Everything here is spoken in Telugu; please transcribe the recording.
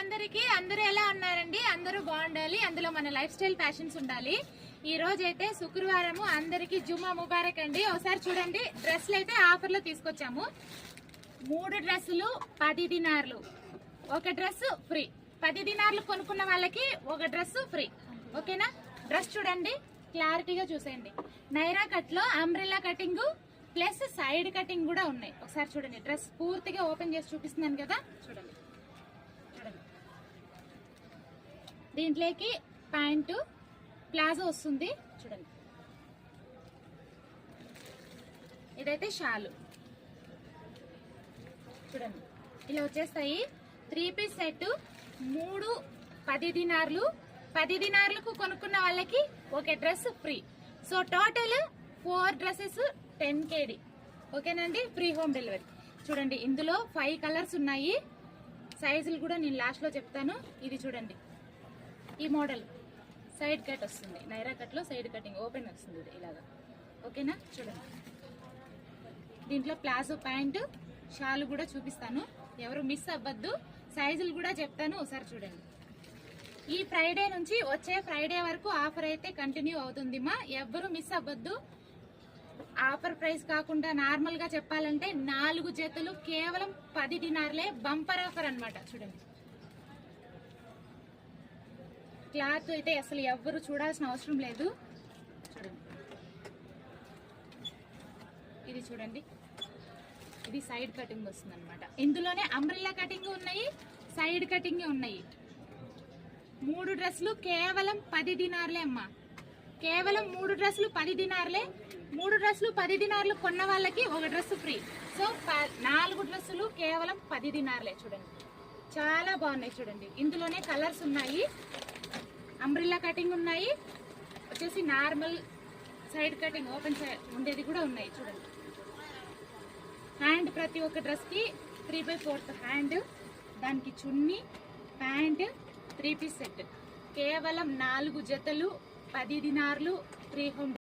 అందరికి. అందరూ ఎలా ఉన్నారండి? అందరూ బాగుండాలి, అందులో మన లైఫ్ స్టైల్ ఫ్యాషన్స్ ఉండాలి. ఈ రోజు అయితే శుక్రవారము, అందరికి జుమ్మా ముబారక్ అండి. ఒకసారి చూడండి, డ్రెస్సులు అయితే ఆఫర్ లో తీసుకొచ్చాము. 3 డ్రెస్సులు 10 దినార్లు, ఒక డ్రెస్ ఫ్రీ. 10 దినార్లు కొనుక్కున్న వాళ్ళకి ఒక డ్రెస్ ఫ్రీ. ఓకేనా? డ్రెస్ చూడండి, క్లారిటీగా చూసేయండి. నైరా కట్ లో umbrella cutting plus side cutting కూడా ఉన్నాయి. ఒకసారి చూడండి, డ్రెస్ పూర్తిగా ఓపెన్ చేసి చూపిస్తున్నాను కదా, చూడండి. దీంట్లోకి ప్యాంటు ప్లాజో వస్తుంది, చూడండి. ఇదైతే షాలు, చూడండి. ఇలా వచ్చేస్తాయి. 3 పీస్ సెట్, 3 10 దినార్లు. 10 దినార్లకు కొనుక్కున్న వాళ్ళకి ఒక dress free. So total 4 dresses 10 KD. ఓకేనండి, ఫ్రీ హోమ్ డెలివరీ. చూడండి, ఇందులో 5 కలర్స్ ఉన్నాయి. సైజులు కూడా నేను లాస్ట్ లో చెప్తాను. ఇది చూడండి, ఈ మోడల్ సైడ్ కట్ వస్తుంది. నైరా కట్ లో సైడ్ కటింగ్ ఓపెన్ వస్తుంది, ఇది ఇలాగా. ఓకేనా? చూడండి, దీంట్లో ప్లాజో ప్యాంటు, షాలు కూడా చూపిస్తాను. ఎవరు మిస్ అవ్వద్దు. సైజులు కూడా చెప్తాను, ఒకసారి చూడండి. ఈ ఫ్రైడే నుంచి వచ్చే ఫ్రైడే వరకు ఆఫర్ అయితే కంటిన్యూ అవుతుంది మా. ఎవ్వరు మిస్ అవ్వద్దు. ఆఫర్ ప్రైస్ కాకుండా నార్మల్ గా చెప్పాలంటే 4 జతలు కేవలం 10 దినార్లే. బంపర్ ఆఫర్ అన్నమాట. చూడండి, క్లాత్ అయితే అసలు ఎవ్వరు చూడాల్సిన అవసరం లేదు. చూడండి, ఇది చూడండి, ఇది సైడ్ కటింగ్ వస్తుంది అనమాట. ఇందులోనే అంబ్రెల్లా కటింగ్ ఉన్నాయి, సైడ్ కటింగ్ ఉన్నాయి. 3 డ్రెస్సులు కేవలం 10 దినార్లే అమ్మా. కేవలం 3 డ్రెస్సులు 10 దినార్లే. 3 డ్రెస్సులు 10 దినార్లు కొన్న వాళ్ళకి ఒక డ్రెస్ ఫ్రీ. సో 4 డ్రెస్సులు కేవలం 10 దినార్లే. చూడండి, చాలా బాగున్నాయి. చూడండి, ఇందులోనే కలర్స్ ఉన్నాయి. అంబ్రెల్లా కటింగ్ ఉన్నాయి, వచ్చేసి నార్మల్ సైడ్ కటింగ్ ఓపెన్ ఉండేది కూడా ఉన్నాయి. చూడండి, హ్యాండ్ ప్రతి ఒక్క డ్రెస్ కి 3/4 హ్యాండ్, దానికి చున్నీ, ప్యాంట్, 3 పీస్ సెట్. కేవలం 4 జతలు 10 దినార్లు, ఫ్రీ హోమ్